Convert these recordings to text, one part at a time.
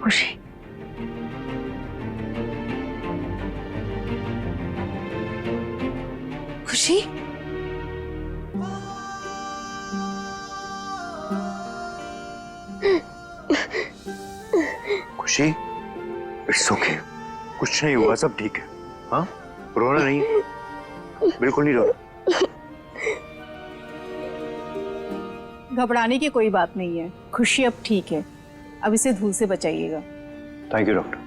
खुशी, खुशी, खुशी, इट्स ओके, कुछ नहीं हुआ, सब ठीक है। हाँ, रोना नहीं, बिल्कुल नहीं रोना। घबराने की कोई बात नहीं है, खुशी अब ठीक है। अब इसे धूल से बचाइएगा। Thank you doctor.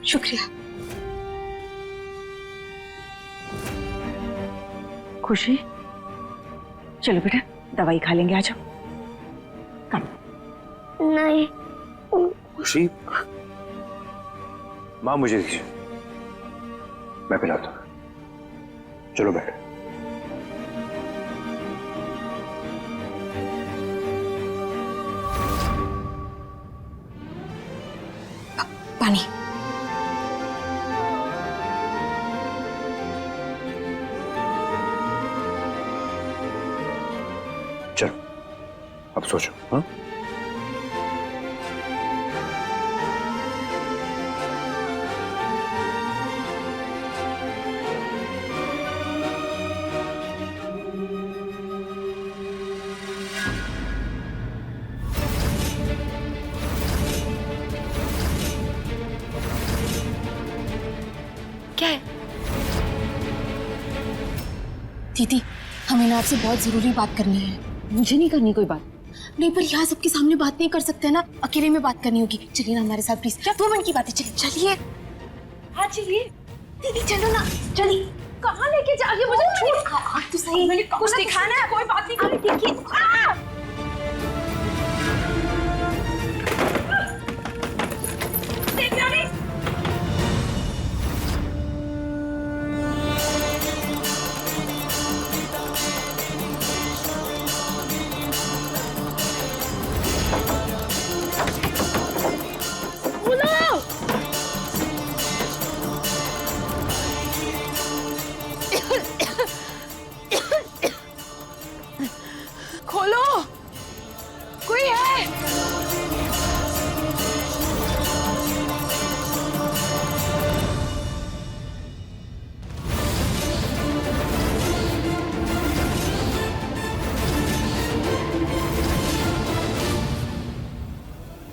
शुक्रिया। खुशी, चलो बेटा दवाई खा लेंगे, आ जाओ। कम। नहीं। खुशी, माँ मुझे दीजिए, मैं पिलाता हूँ। चलो बैठ। पानी। चलो अब सोचो। हाँ, क्या है? दीदी, हमें ना आपसे बहुत जरूरी बात करनी है। मुझे नहीं करनी कोई बात। नहीं, पर यहाँ सबके सामने बात नहीं कर सकते ना, अकेले में बात करनी होगी। चलिए ना हमारे साथ प्लीज, 2 मिनट की बात है। चलिए चलिए। हाँ चलिए दीदी, चलो ना। चलिए। कहाँ लेके जा रही हो मुझे? छोड़ तो सही, मैंने कुछ दिखाना है। कोई बात नहीं। देखिए खोलो, कोई है?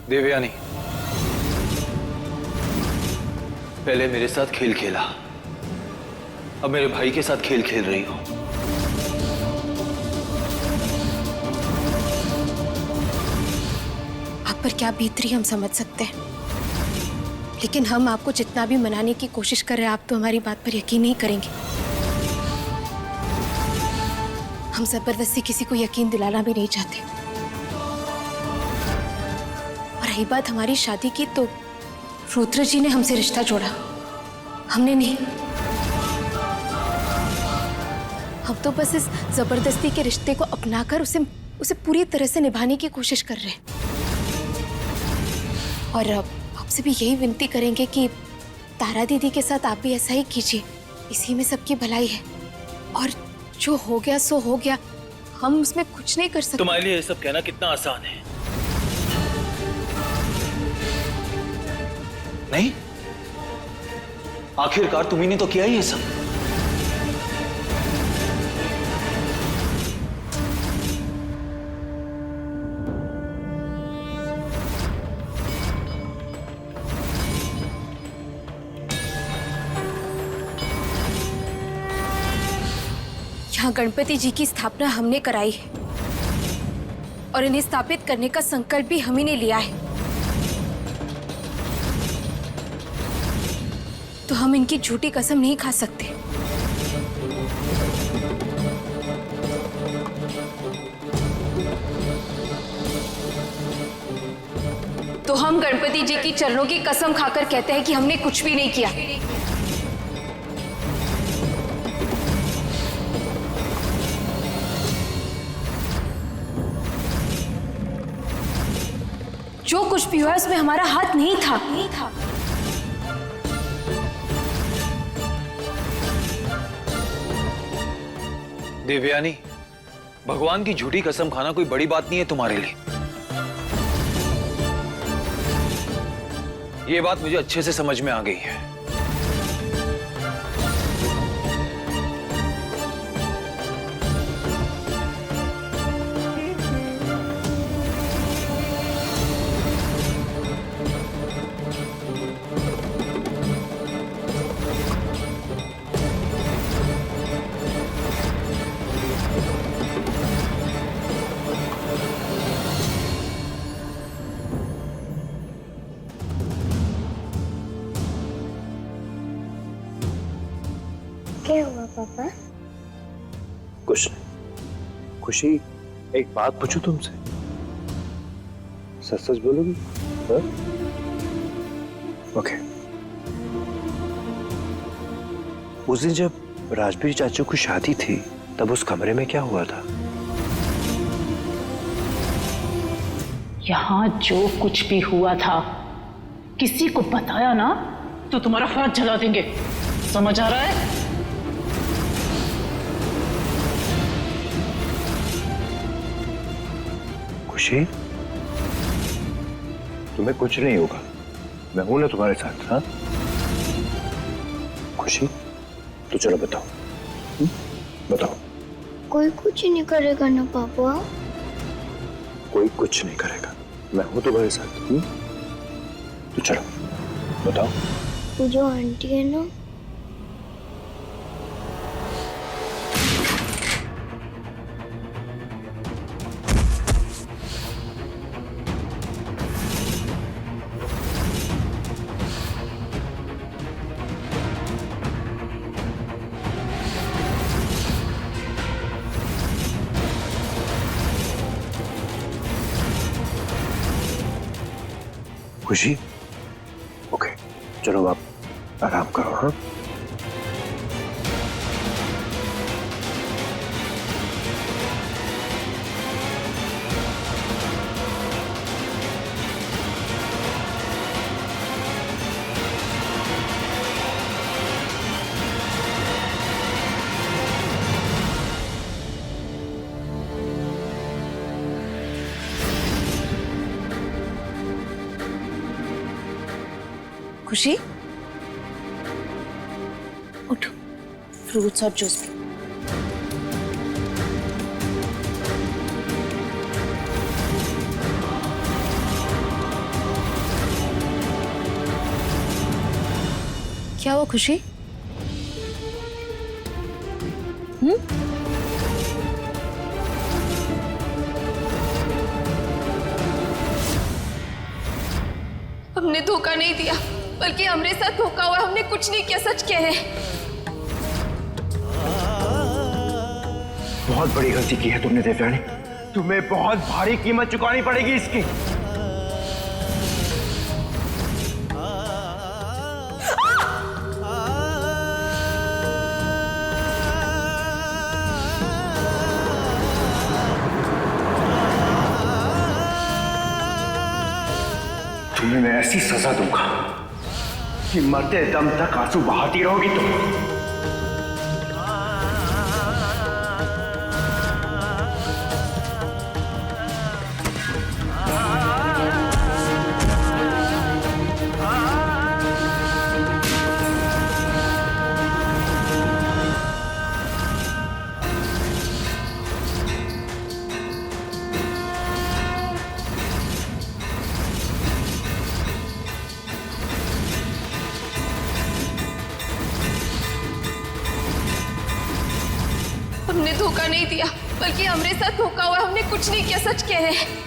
देवयानी, पहले मेरे साथ खेल खेला, अब मेरे भाई के साथ खेल खेल रही हो। आप पर क्या बीत रही है हम समझ सकते हैं, लेकिन हम आपको जितना भी मनाने की कोशिश कर रहे हैं, आप तो हमारी बात पर यकीन नहीं करेंगे। हम जबरदस्ती किसी को यकीन दिलाना भी नहीं चाहते। और रही बात हमारी शादी की, तो रुद्र जी ने हमसे रिश्ता जोड़ा, हमने नहीं। हम तो बस इस जबरदस्ती के रिश्ते को अपनाकर उसे पूरी तरह से निभाने की कोशिश कर रहे हैं। और आपसे भी यही विनती करेंगे कि तारा दीदी के साथ आप भी ऐसा ही कीजिए, इसी में सबकी भलाई है। और जो हो गया सो हो गया, हम उसमें कुछ नहीं कर सकते। तुम्हारे लिए ये सब कहना कितना आसान है, नहीं? आखिरकार तुम्ही ने तो किया ही ये सब। यहाँ गणपति जी की स्थापना हमने कराई है और इन्हें स्थापित करने का संकल्प भी हम ही ने लिया है, तो हम इनकी झूठी कसम नहीं खा सकते। तो हम गणपति जी की चरणों की कसम खाकर कहते हैं कि हमने कुछ भी नहीं किया। जो कुछ भी हुआ उसमें हमारा हाथ नहीं था। देवयानी, भगवान की झूठी कसम खाना कोई बड़ी बात नहीं है तुम्हारे लिए। ये बात मुझे अच्छे से समझ में आ गई है। क्या हुआ पापा? कुछ नहीं। खुशी, एक बात पूछूं तुमसे? सच सच बोलोगी? हाँ? ओके। उस दिन जब राजबीर चाचू की शादी थी तब उस कमरे में क्या हुआ था? यहाँ जो कुछ भी हुआ था किसी को बताया ना तो तुम्हारा हाथ जला देंगे, समझ आ रहा है? खुशी, तुम्हें कुछ नहीं होगा, मैं हूं ना तुम्हारे साथ। हाँ खुशी, तो चलो बताओ। बताओ। कोई कुछ नहीं करेगा ना पापा? कोई कुछ नहीं करेगा, मैं हूं तुम्हारे साथ। तो चलो बताओ। वो जो आंटी है ना, खुशी, ओके, चलो आप आराम करो। हाँ खुशी उठो, फ्रूट्स और जूस पी। क्या हुआ खुशी? हमने धोखा नहीं दिया, बल्कि हमारे साथ धोखा हुआ। हमने कुछ नहीं किया, सच कह है। बहुत बड़ी गलती की है तुमने देवयानी, तुम्हें बहुत भारी कीमत चुकानी पड़ेगी इसकी। तुम्हें मैं ऐसी सजा दूंगा कि मरते दम तक आंसू बहाती रहोगी तुम। हमने धोखा नहीं दिया, बल्कि हमारे साथ धोखा हुआ। हमने कुछ नहीं किया, सच कह है।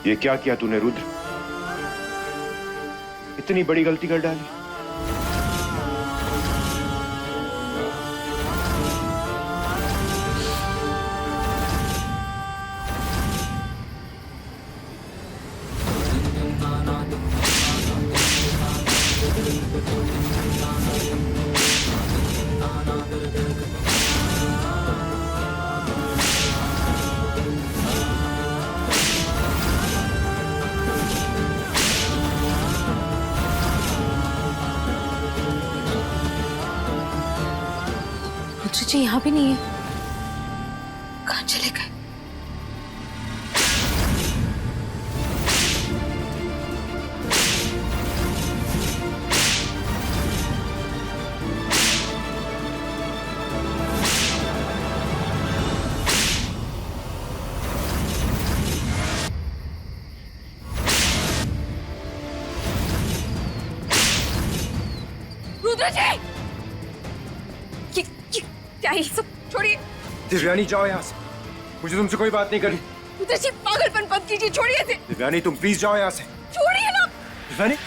ये क्या किया तूने रुद्र? इतनी बड़ी गलती कर डाली। रुद्र जी यहाँ भी नहीं है, कहाँ चले गए? रुद्र जी, क्या ये सब? छोड़िए। दिव्यानी जाओ यहाँ से, मुझे तुमसे कोई बात नहीं करनी। रुद्र जी पागलपन बंद कीजिए, छोड़िए इसे। दिव्यानी तुम प्लीज जाओ यहाँ से। छोड़िए ना। दिव्यानी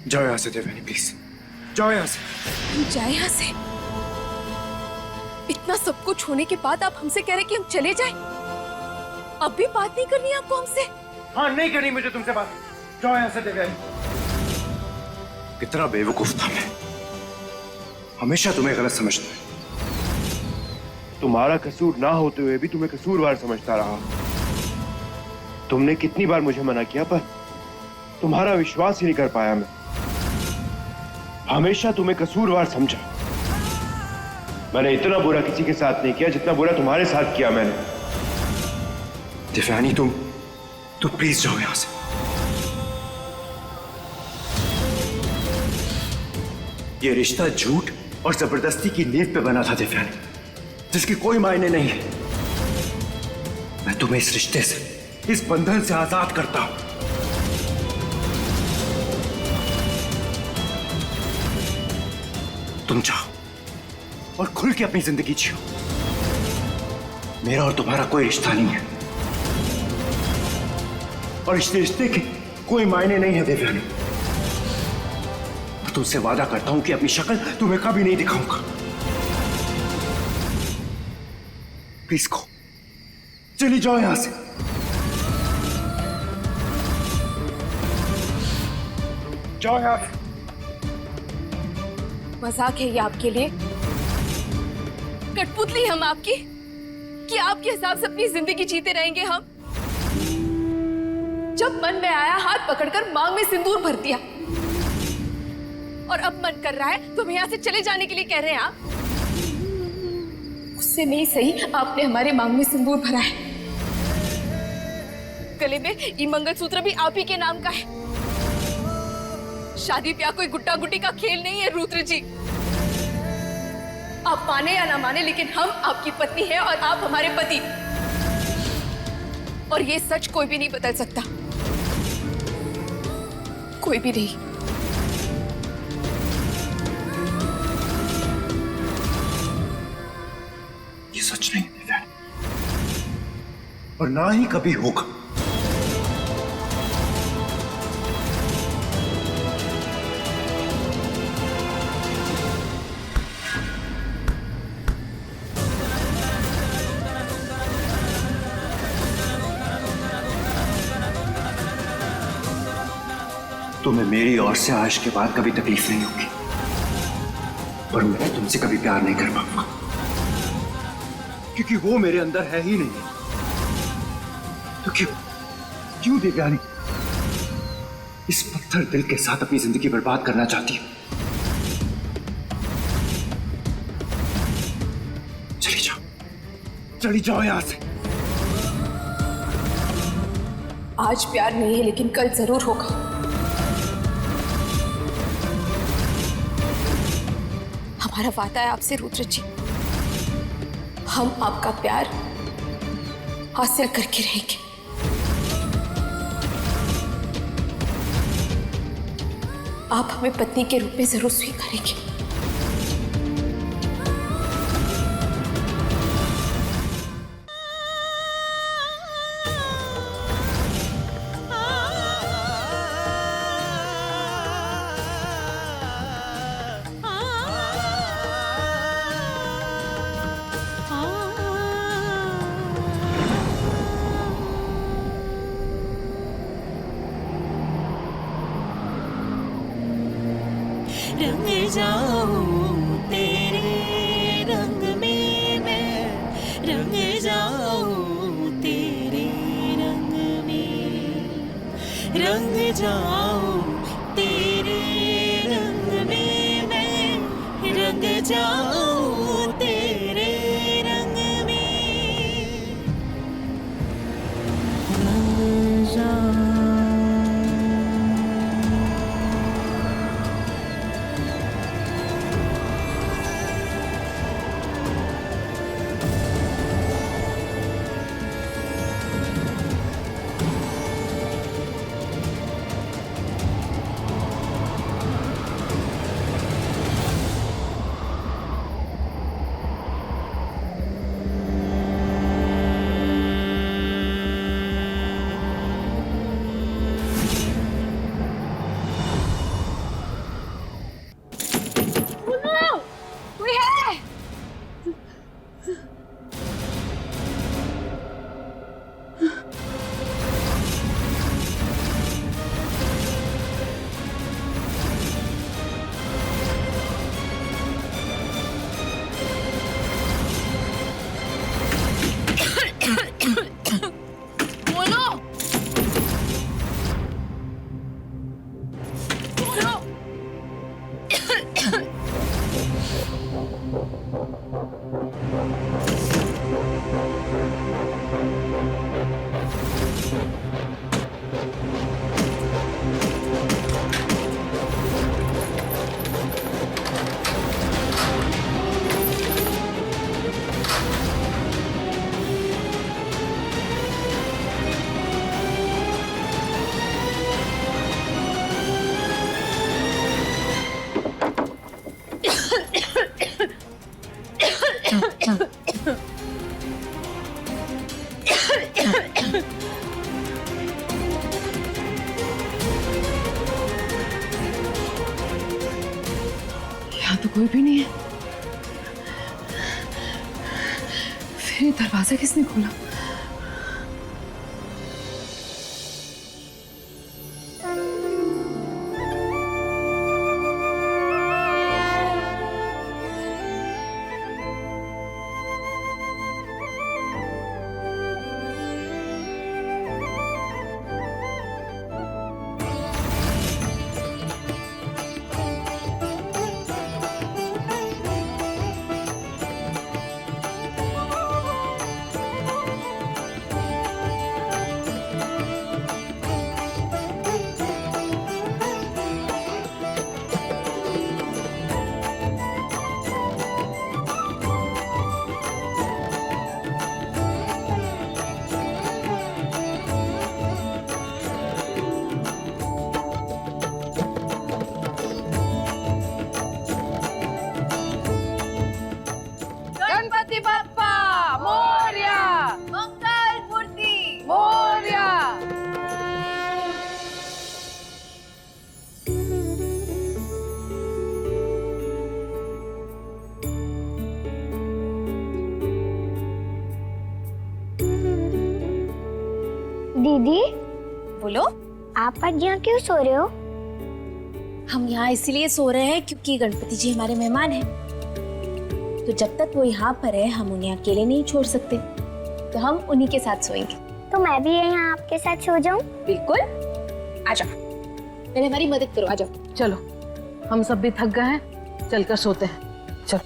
जाओ यहाँ से देवयानी, प्लीज जाओ यहाँ से। हम जाए यहाँ से? इतना सब कुछ होने के बाद आप हमसे कह रहे कि हम चले जाएं? अब भी बात नहीं करनी आपको हमसे? हाँ, नहीं करनी मुझे तुमसे बात। जाओ यहाँ से देवयानी। कितना बेवकूफ था मैं, हमेशा तुम्हें गलत समझता है। तुम्हारा कसूर ना होते हुए भी तुम्हें कसूरवार समझता रहा। तुमने कितनी बार मुझे मना किया, पर तुम्हारा विश्वास ही नहीं कर पाया मैं। हमेशा तुम्हें कसूरवार समझा। मैंने इतना बुरा किसी के साथ नहीं किया जितना बुरा तुम्हारे साथ किया मैंने। दिव्यानी तुम प्लीज जाओ यहां से। ये रिश्ता झूठ और जबरदस्ती की नींव पे बना था दिव्यानी, जिसकी कोई मायने नहीं है। मैं तुम्हें इस रिश्ते से, इस बंधन से आजाद करता हूं। तुम जाओ और खुल के अपनी जिंदगी जियो। मेरा और तुम्हारा कोई रिश्ता नहीं है, और इस रिश्ते के कोई मायने नहीं है देवयानी। मैं तुमसे वादा करता हूं कि अपनी शक्ल तुम्हें कभी नहीं दिखाऊंगा। प्लीज को चली जाओ यहां से। जाओ यहां से। मजाक है ये आपके लिए? कठपुतली हम आपकी, कि आपके हिसाब से अपनी जिंदगी जीते रहेंगे हम? जब मन में आया हाथ पकड़कर मांग में सिंदूर भर दिया, और अब मन कर रहा है तो हम यहाँ से चले जाने के लिए कह रहे हैं आप? उससे नहीं सही आपने हमारे मांग में सिंदूर भरा है। गले में ये मंगलसूत्र भी आप ही के नाम का है। शादी ब्याह कोई गुड्डा गुड्डी का खेल नहीं है रुद्र जी। आप माने या ना माने, लेकिन हम आपकी पत्नी हैं और आप हमारे पति, और ये सच कोई भी नहीं बदल सकता, कोई भी नहीं। ये सच नहीं है और ना ही कभी होगा। तुम्हें मेरी ओर से आज के बाद कभी तकलीफ नहीं होगी, पर मैं तुमसे कभी प्यार नहीं कर पाऊंगा, क्योंकि वो मेरे अंदर है ही नहीं। तो क्यों देवयानी इस पत्थर दिल के साथ अपनी जिंदगी बर्बाद करना चाहती हो? चली जाओ यहां से। आज प्यार नहीं है, लेकिन कल जरूर होगा। हमारा वादा है आपसे रुद्र जी, हम आपका प्यार हासिल करके रहेंगे। आप हमें पत्नी के रूप में जरूर स्वीकारेंगे। रंग जाऊं तेरे रंग में मैं, रंग जाऊं तेरे रंग में, रंग जाऊं तेरे रंग में मैं, रंग जाऊं तेरे रंग में, रंग जाऊं। यहाँ तो कोई भी नहीं है। फिर ये दरवाजा किसने खोला? गणपति बप्पा मोरया, मंगल मूर्ति मोरया। दीदी बोलो। आप आज यहाँ क्यों सो रहे हो? हम यहाँ इसलिए सो रहे हैं क्योंकि गणपति जी हमारे मेहमान हैं। तो जब तक वो यहाँ पर है हम उन्हें अकेले नहीं छोड़ सकते, तो हम उन्हीं के साथ सोएंगे। तो मैं भी यहाँ आपके साथ सो जाऊँ? बिल्कुल, आ जाओ, पहले हमारी मदद करो, आ जाओ। चलो, हम सब भी थक गए हैं, चलकर सोते हैं। चलो।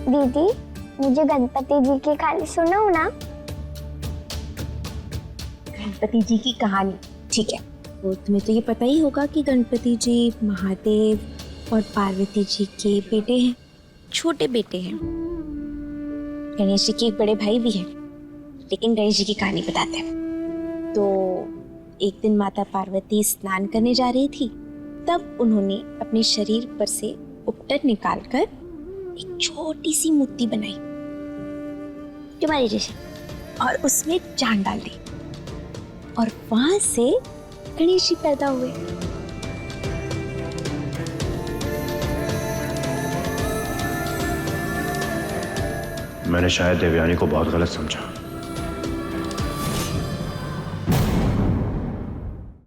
दीदी, मुझे गणपति जी की कहानी सुनाओ ना। गणपति जी की कहानी, ठीक है। तो तुम्हें तो ये पता ही होगा कि गणपति जी महादेव और पार्वती जी के बेटे हैं, छोटे बेटे हैं। गणेश जी के एक बड़े भाई भी हैं, लेकिन गणेश जी की कहानी बताते हैं। तो एक दिन माता पार्वती स्नान करने जा रही थी, तब उन्होंने अपने शरीर पर से उपटर निकालकर एक छोटी सी मूर्ति बनाई तुम्हारी जैसे, और उसमें जान डाल दी, और वहां से गणेश जी पैदा हुए। मैंने शायद देवयानी को बहुत गलत समझा।